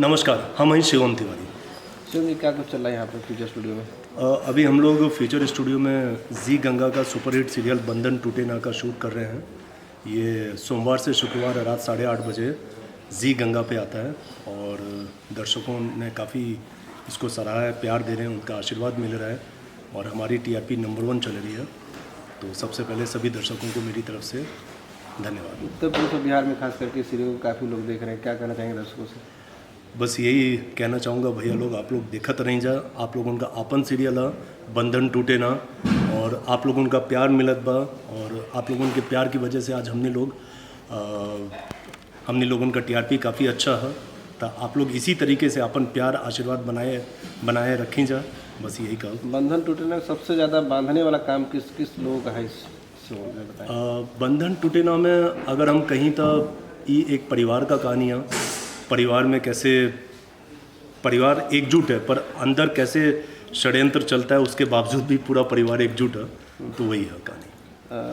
नमस्कार, हम हैं शिवम तिवारी। शिवम जी, क्या कुछ चल रहा है यहाँ पे फ्यूचर स्टूडियो में? अभी हम लोग फ्यूचर स्टूडियो में जी गंगा का सुपरहिट सीरियल बंधन टूटे ना का शूट कर रहे हैं। ये सोमवार से शुक्रवार रात 8:30 बजे जी गंगा पे आता है और दर्शकों ने काफ़ी इसको सराहा है, प्यार दे रहे हैं, उनका आशीर्वाद मिल रहा है और हमारी टीआरपी नंबर 1 चल रही है। तो सबसे पहले सभी दर्शकों को मेरी तरफ से धन्यवाद। उत्तर प्रदेश और बिहार में खास करके सीरियल को काफ़ी लोग देख रहे हैं, क्या कहना चाहेंगे दर्शकों से? बस यही कहना चाहूँगा भैया लोग, आप लोग देखत रही जा, आप लोगों का आपन सीरियल है बंधन टूटे ना, और आप लोगों का प्यार मिलत बा और आप लोगों के प्यार की वजह से आज हमने लोगों का टीआरपी काफ़ी अच्छा है। तो आप लोग इसी तरीके से अपन प्यार आशीर्वाद बनाए रखें जा, बस यही कहा। बंधन टूटे ना सबसे ज़्यादा बांधने वाला काम किस किस लोगों का है इस शो में, बताएं। बंधन टूटे ना में अगर हम कहीं तो ये एक परिवार का कहानी है। परिवार में कैसे परिवार एकजुट है पर अंदर कैसे षड्यंत्र चलता है, उसके बावजूद भी पूरा परिवार एकजुट है, तो वही है कहानी।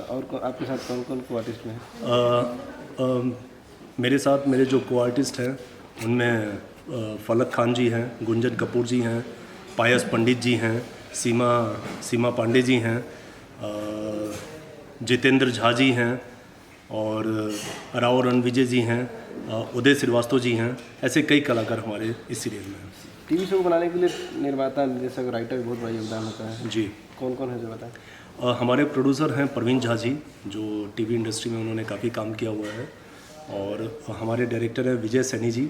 और आपके साथ कौन कौन को आर्टिस्ट में है? मेरे साथ मेरे जो को आर्टिस्ट हैं उनमें फलक खान जी हैं, गुंजन कपूर जी हैं, पायस पंडित जी हैं, सीमा पांडे जी हैं, जितेंद्र झा जी हैं और राव रणविजय जी हैं, उदय श्रीवास्तव जी हैं। ऐसे कई कलाकार हमारे इस सीरियल में हैं। टीवी शो बनाने के लिए निर्माता, निर्देशक, राइटर बहुत बड़ा योगदान होता है जी। कौन कौन है जो बताएं? हमारे प्रोड्यूसर हैं परवीन झा जी, जो टीवी इंडस्ट्री में उन्होंने काफ़ी काम किया हुआ है, और हमारे डायरेक्टर हैं विजय सैनी जी,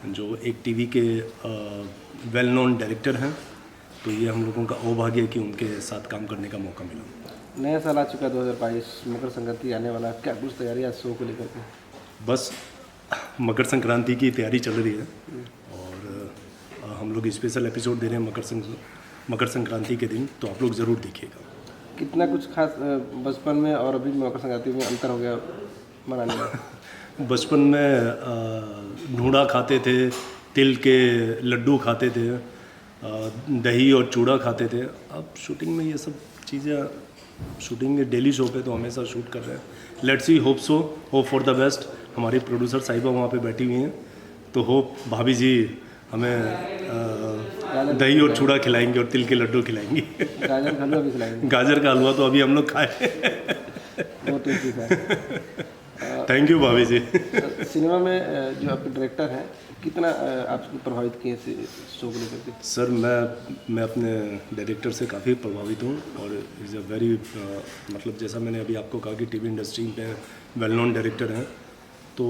जो एक टीवी के वेल नोन डायरेक्टर हैं। तो ये हम लोगों का सौभाग्य है कि उनके साथ काम करने का मौका मिला। नया साल आ चुका 2022, मकर संक्रांति आने वाला, क्या कुछ तैयारी आज शो को लेकर के? बस मकर संक्रांति की तैयारी चल रही है और हम लोग स्पेशल एपिसोड दे रहे हैं मकर संक्रांति के दिन, तो आप लोग ज़रूर देखिएगा। कितना कुछ खास बचपन में और अभी मकर संक्रांति में अंतर हो गया मनाने में? बचपन में ढूंढा खाते थे, तिल के लड्डू खाते थे, दही और चूड़ा खाते थे। अब शूटिंग में ये सब चीज़ें, शूटिंग के डेली शो पे तो हमेशा शूट कर रहे हैं। Let's see, hope for the best. हमारी प्रोड्यूसर साहिबा वहाँ पे बैठी हुई हैं, तो होप भाभी जी हमें दही और चूड़ा खिलाएंगे और तिल के लड्डू खिलाएंगी। गाजर का हलवा भी खिलाएंगे? गाजर का हलवा तो अभी हम लोग खाए। बहुत टेस्टी था। थैंक यू भाभी जी। सिनेमा में जो आपके डायरेक्टर हैं, कितना आपको प्रभावित किए शो को लेकर के? सर, मैं अपने डायरेक्टर से काफ़ी प्रभावित हूँ और इज़ अ वेरी मतलब जैसा मैंने अभी आपको कहा कि टीवी इंडस्ट्री में वेल नोन डायरेक्टर हैं, तो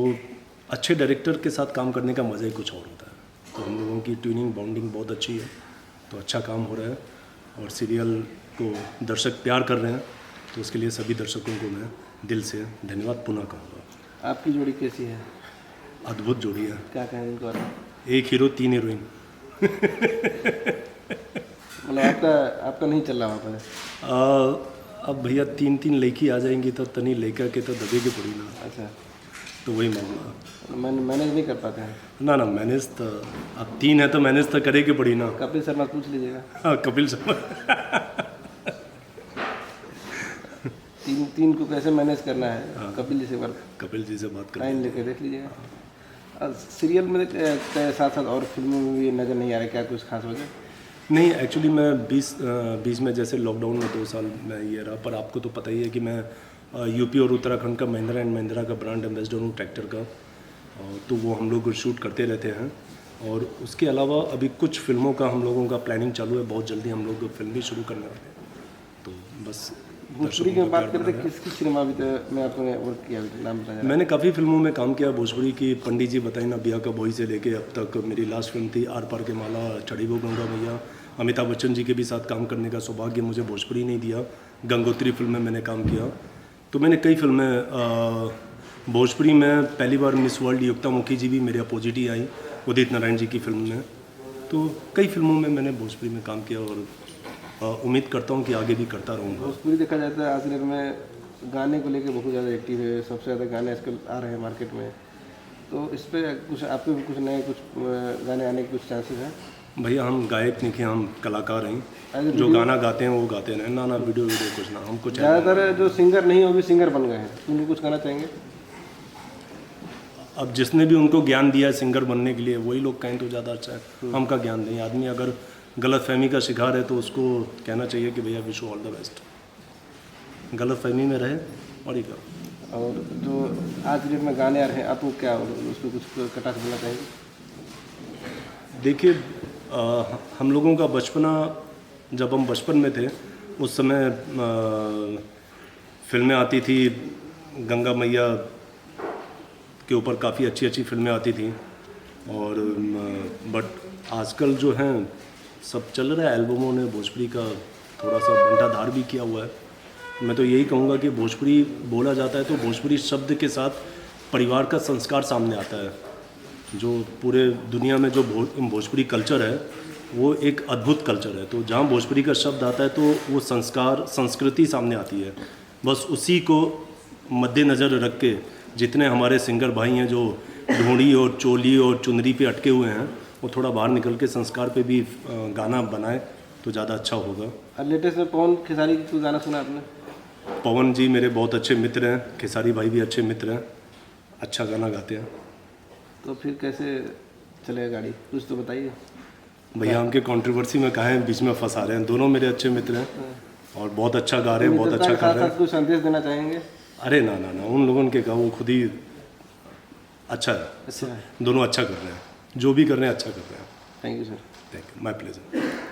अच्छे डायरेक्टर के साथ काम करने का मज़ा ही कुछ और होता है। तो हम लोगों की ट्यूनिंग बाउंडिंग बहुत अच्छी है, तो अच्छा काम हो रहा है और सीरियल को दर्शक प्यार कर रहे हैं, तो उसके लिए सभी दर्शकों को मैं दिल से धन्यवाद पुनः कहूँगा। आपकी जोड़ी कैसी है? अद्भुत जोड़ी है। क्या कहेंगे इनके बारे में? एक हीरो 3 हीरोइन। मतलब आपका नहीं चल रहा वहाँ पर? अब भैया 3 लड़की आ जाएंगी तो तनी लड़का के तो दबे के पड़ी ना। अच्छा, तो वही मामला। मैनेज नहीं कर पाते हैं? ना मैनेज तो अब 3 है तो मैनेज तो करे के पड़ी ना। कपिल शर्मा पूछ लीजिएगा। हाँ, कपिल शर्मा। तीन को कैसे मैनेज करना है? हाँ। कपिल जी से कपिल जी से बात कर टाइम लेके देख लीजिएगा। सीरियल में के साथ साथ और फिल्मों में भी नज़र नहीं आ रहा, क्या कुछ खास वजह? नहीं, एक्चुअली मैं 20 में जैसे लॉकडाउन में 2 साल मैं ये रहा, पर आपको तो पता ही है कि मैं यूपी और उत्तराखंड का महिंद्रा एंड महिंद्रा का ब्रांड एम्बेसडर हूँ ट्रैक्टर का, तो वो हम लोग शूट करते रहते हैं। और उसके अलावा अभी कुछ फिल्मों का हम लोगों का प्लानिंग चालू है, बहुत जल्दी हम लोग फिल्म भी शुरू करने वाले हैं। तो बस भोजपुरी की बात करते हैं, किस सिनेमा में आपने वर्क किया, नाम बताया? मैंने काफ़ी फिल्मों में काम किया भोजपुरी की। पंडित जी बताई ना बिया का बोई से लेके अब तक मेरी लास्ट फिल्म थी आर पार के माला, चढ़ी वो गंगा मैया। अमिताभ बच्चन जी के भी साथ काम करने का सौभाग्य मुझे भोजपुरी नहीं दिया। गंगोत्री फिल्म में मैंने काम किया। तो मैंने कई फिल्में भोजपुरी में, पहली बार मिस वर्ल्ड युक्ता मुखी जी भी मेरे अपोजिट ही आई उदित नारायण जी की फिल्म में। तो कई फिल्मों में मैंने भोजपुरी में काम किया और उम्मीद करता हूँ कि आगे भी करता रहूँगा। भोजपुरी देखा जाता है आज में गाने को लेकर बहुत ज़्यादा एक्टिव है, सबसे ज़्यादा गाने आजकल आ रहे हैं मार्केट में, तो इस पर कुछ आपके भी कुछ नए गाने आने के कुछ चांसेस हैं? भैया हम गायक नहीं कि हम कलाकार हैं, जो गाना गाते हैं वो गाते हैं ना वीडियो कुछ ना, हम कुछ ज़्यादातर जो सिंगर नहीं वो भी सिंगर बन गए हैं, उनको कुछ कहना चाहेंगे? अब जिसने भी उनको ज्ञान दिया है सिंगर बनने के लिए वही लोग कहें तो ज़्यादा अच्छा है, हमका ज्ञान नहीं। आदमी अगर गलत फहमी का शिकार है तो उसको कहना चाहिए कि भैया विश ऑल द बेस्ट, गलत फहमी में रहे और ही क्या। और जो आज की डेट में गाने आ रहे हैं, आपको क्या उस पर कुछ कटाक्ष बोलना चाहेंगे? देखिए हम लोगों का बचपना, जब हम बचपन में थे उस समय फिल्में आती थी, गंगा मैया के ऊपर काफ़ी अच्छी अच्छी फिल्में आती थी। और बट आजकल जो हैं सब चल रहा है, एल्बमों ने भोजपुरी का थोड़ा सा बंटाधार भी किया हुआ है। मैं तो यही कहूँगा कि भोजपुरी बोला जाता है तो भोजपुरी शब्द के साथ परिवार का संस्कार सामने आता है। जो पूरे दुनिया में जो भोजपुरी कल्चर है वो एक अद्भुत कल्चर है। तो जहाँ भोजपुरी का शब्द आता है तो वो संस्कार संस्कृति सामने आती है। बस उसी को मद्देनज़र रख के जितने हमारे सिंगर भाई हैं जो ढूंढी और चोली और चुनरी पे अटके हुए हैं वो थोड़ा बाहर निकल के संस्कार पे भी गाना बनाए तो ज़्यादा अच्छा होगा। और लेटेस्ट में पवन खेसारी की कोई गाना सुना आपने? पवन जी मेरे बहुत अच्छे मित्र हैं, खेसारी भाई भी अच्छे मित्र हैं, अच्छा गाना गाते हैं। तो फिर कैसे चलेगा गाड़ी, कुछ तो बताइए। भैया हमके कंट्रोवर्सी में कहा है, बीच में फंसा रहे हैं। दोनों मेरे अच्छे मित्र हैं और बहुत अच्छा गा रहे हैं, बहुत अच्छा कर रहे हैं। कुछ संदेश देना चाहेंगे? अरे ना ना ना, उन लोगों के कहा वो खुद ही अच्छा है। अच्छा है। दोनों अच्छा कर रहे हैं, जो भी कर रहे हैं अच्छा कर रहे हैं। Thank you sir. Thank you, my pleasure.